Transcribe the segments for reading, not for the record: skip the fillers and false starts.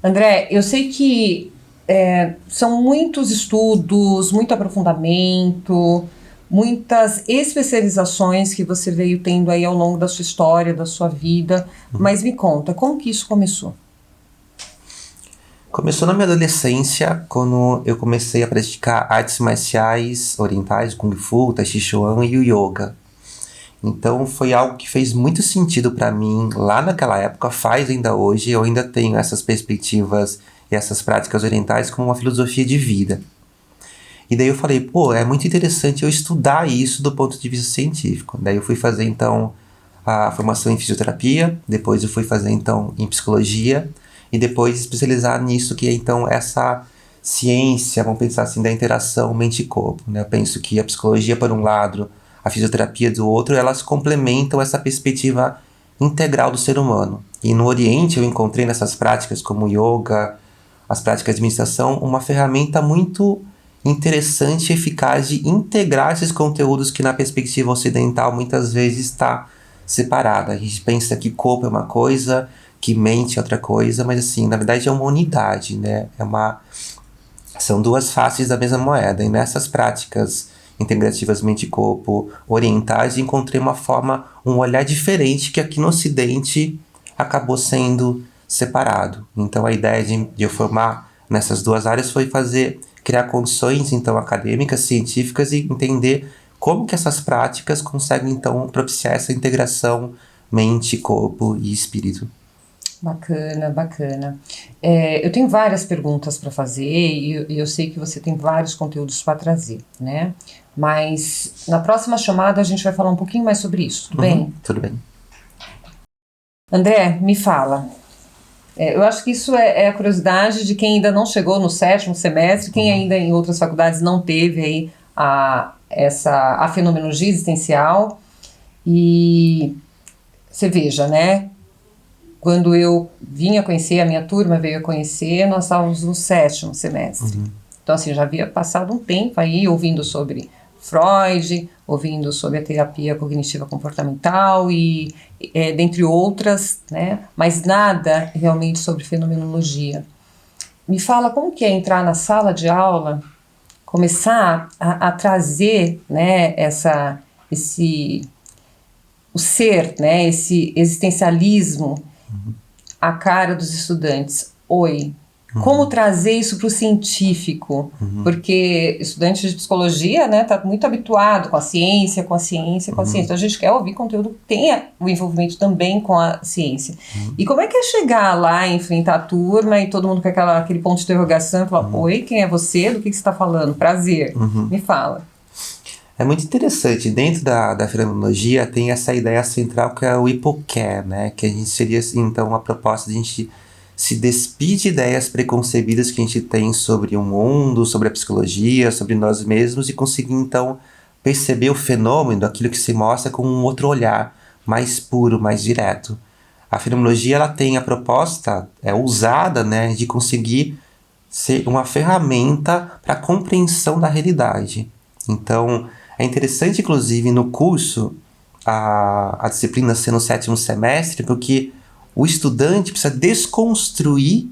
André, eu sei que são muitos estudos, muito aprofundamento, muitas especializações que você veio tendo aí ao longo da sua história, da sua vida, mas me conta, como que isso começou? Começou na minha adolescência, quando eu comecei a praticar artes marciais orientais, Kung Fu, Tai Chi Chuan e o Yoga. Então foi algo que fez muito sentido para mim lá naquela época, faz ainda hoje. Eu ainda tenho essas perspectivas e essas práticas orientais como uma filosofia de vida. E daí eu falei, pô, é muito interessante eu estudar isso do ponto de vista científico. Daí eu fui fazer então a formação em fisioterapia, depois eu fui fazer então em psicologia e depois especializar nisso que é então essa ciência, vamos pensar assim, da interação mente e corpo, né? Eu penso que a psicologia por um lado, a fisioterapia do outro, elas complementam essa perspectiva integral do ser humano. E no Oriente eu encontrei nessas práticas como yoga, as práticas de meditação, uma ferramenta muito interessante e eficaz de integrar esses conteúdos que na perspectiva ocidental muitas vezes está separada. A gente pensa que corpo é uma coisa, que mente é outra coisa, mas assim, na verdade é uma unidade, né? São duas faces da mesma moeda. E nessas práticas integrativas mente e corpo orientais, encontrei uma forma, um olhar diferente que aqui no Ocidente acabou sendo separado. Então a ideia de eu formar nessas duas áreas foi criar condições então acadêmicas, científicas e entender como que essas práticas conseguem então propiciar essa integração mente, corpo e espírito. Bacana, bacana. Eu tenho várias perguntas para fazer e eu sei que você tem vários conteúdos para trazer, né? Mas na próxima chamada a gente vai falar um pouquinho mais sobre isso, tudo bem? Tudo bem. André, me fala. Eu acho que isso é a curiosidade de quem ainda não chegou no sétimo semestre, quem ainda em outras faculdades não teve aí a fenomenologia existencial. E você veja, né? Quando eu vim a conhecer, a minha turma veio a conhecer, nós estávamos no sétimo semestre. Então, assim, já havia passado um tempo aí ouvindo sobre Freud, ouvindo sobre a terapia cognitiva comportamental e dentre outras, né? Mas nada realmente sobre fenomenologia. Me fala como que é entrar na sala de aula, começar a trazer, né, o ser, né, esse existencialismo a cara dos estudantes. Oi, como trazer isso para o científico? Porque estudante de psicologia, né, tá muito habituado com a ciência, com a ciência, com a ciência. Então a gente quer ouvir conteúdo que tenha o envolvimento também com a ciência. E como é que é chegar lá, enfrentar a turma e todo mundo com aquele ponto de interrogação e falar, oi, quem é você? Do que você está falando? Prazer. Me fala. É muito interessante. Dentro da fenomenologia tem essa ideia central que é o hipoqué, né? Que a gente seria, então, a proposta de a gente se despir de ideias preconcebidas que a gente tem sobre o mundo, sobre a psicologia, sobre nós mesmos e conseguir, então, perceber o fenômeno, aquilo que se mostra com um outro olhar, mais puro, mais direto. A fenomenologia, ela tem a proposta, usada, né, de conseguir ser uma ferramenta para a compreensão da realidade. Então, é interessante, inclusive, no curso, a disciplina ser no sétimo semestre, porque o estudante precisa desconstruir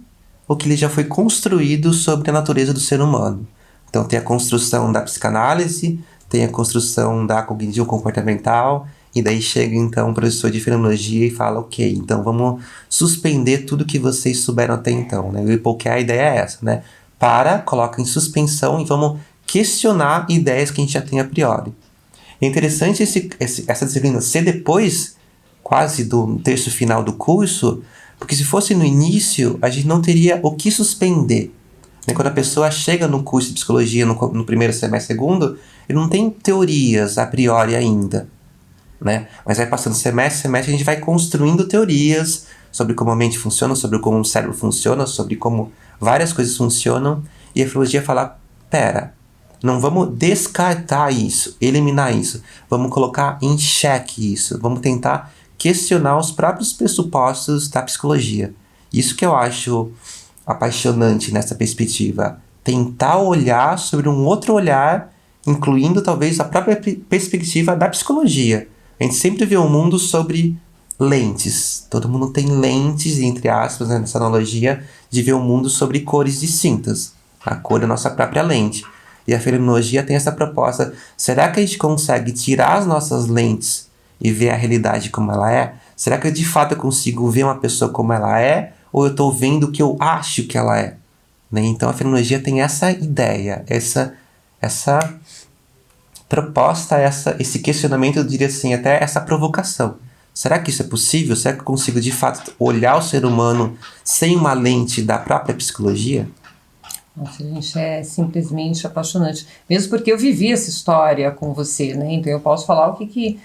o que ele já foi construído sobre a natureza do ser humano. Então, tem a construção da psicanálise, tem a construção da cognição comportamental, e daí chega, então, o professor de fenomenologia e fala, ok, então vamos suspender tudo que vocês souberam até então, né? E porque a ideia é essa, né? Coloca em suspensão e vamos questionar ideias que a gente já tem a priori. É interessante essa disciplina ser depois, quase do terço final do curso, porque se fosse no início, a gente não teria o que suspender. Né? Quando a pessoa chega no curso de psicologia, no primeiro semestre, segundo, ele não tem teorias a priori ainda. Né? Mas vai passando semestre, a gente vai construindo teorias sobre como a mente funciona, sobre como o cérebro funciona, sobre como várias coisas funcionam, e a filosofia fala, pera, não vamos descartar isso, eliminar isso, vamos colocar em xeque isso, vamos tentar questionar os próprios pressupostos da psicologia. Isso que eu acho apaixonante nessa perspectiva, tentar olhar sobre um outro olhar, incluindo talvez a própria perspectiva da psicologia. A gente sempre vê o mundo sobre lentes. Todo mundo tem lentes, entre aspas, né, nessa analogia, de ver o mundo sobre cores distintas. A cor é a nossa própria lente. E a fenomenologia tem essa proposta. Será que a gente consegue tirar as nossas lentes e ver a realidade como ela é? Será que de fato eu consigo ver uma pessoa como ela é? Ou eu estou vendo o que eu acho que ela é? Né? Então a fenomenologia tem essa ideia, essa proposta, esse questionamento, eu diria assim, até essa provocação. Será que isso é possível? Será que eu consigo de fato olhar o ser humano sem uma lente da própria psicologia? Nossa, gente, é simplesmente apaixonante. Mesmo porque eu vivi essa história com você, né? Então eu posso falar o que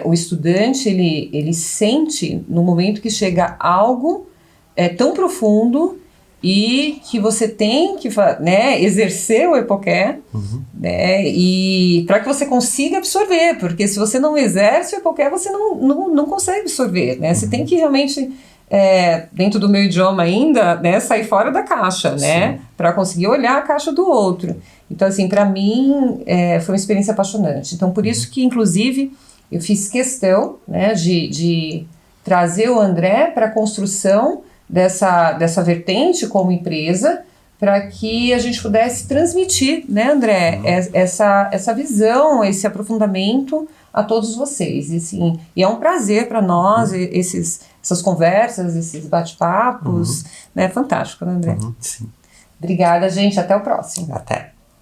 o estudante ele sente no momento que chega algo tão profundo e que você tem que, né, exercer o Epoqué, né, e para que você consiga absorver, porque se você não exerce o Epoqué, você não consegue absorver, né? Você tem que realmente, dentro do meu idioma ainda, né, sair fora da caixa, né, para conseguir olhar a caixa do outro. Então, assim, para mim, foi uma experiência apaixonante. Então, por isso que, inclusive, eu fiz questão, né, de trazer o André para a construção dessa vertente como empresa, para que a gente pudesse transmitir, né, André, essa visão, esse aprofundamento a todos vocês. E, assim, e é um prazer para nós essas conversas, esses bate-papos, né, fantástico, né, André? Sim. Obrigada, gente, até o próximo. Até.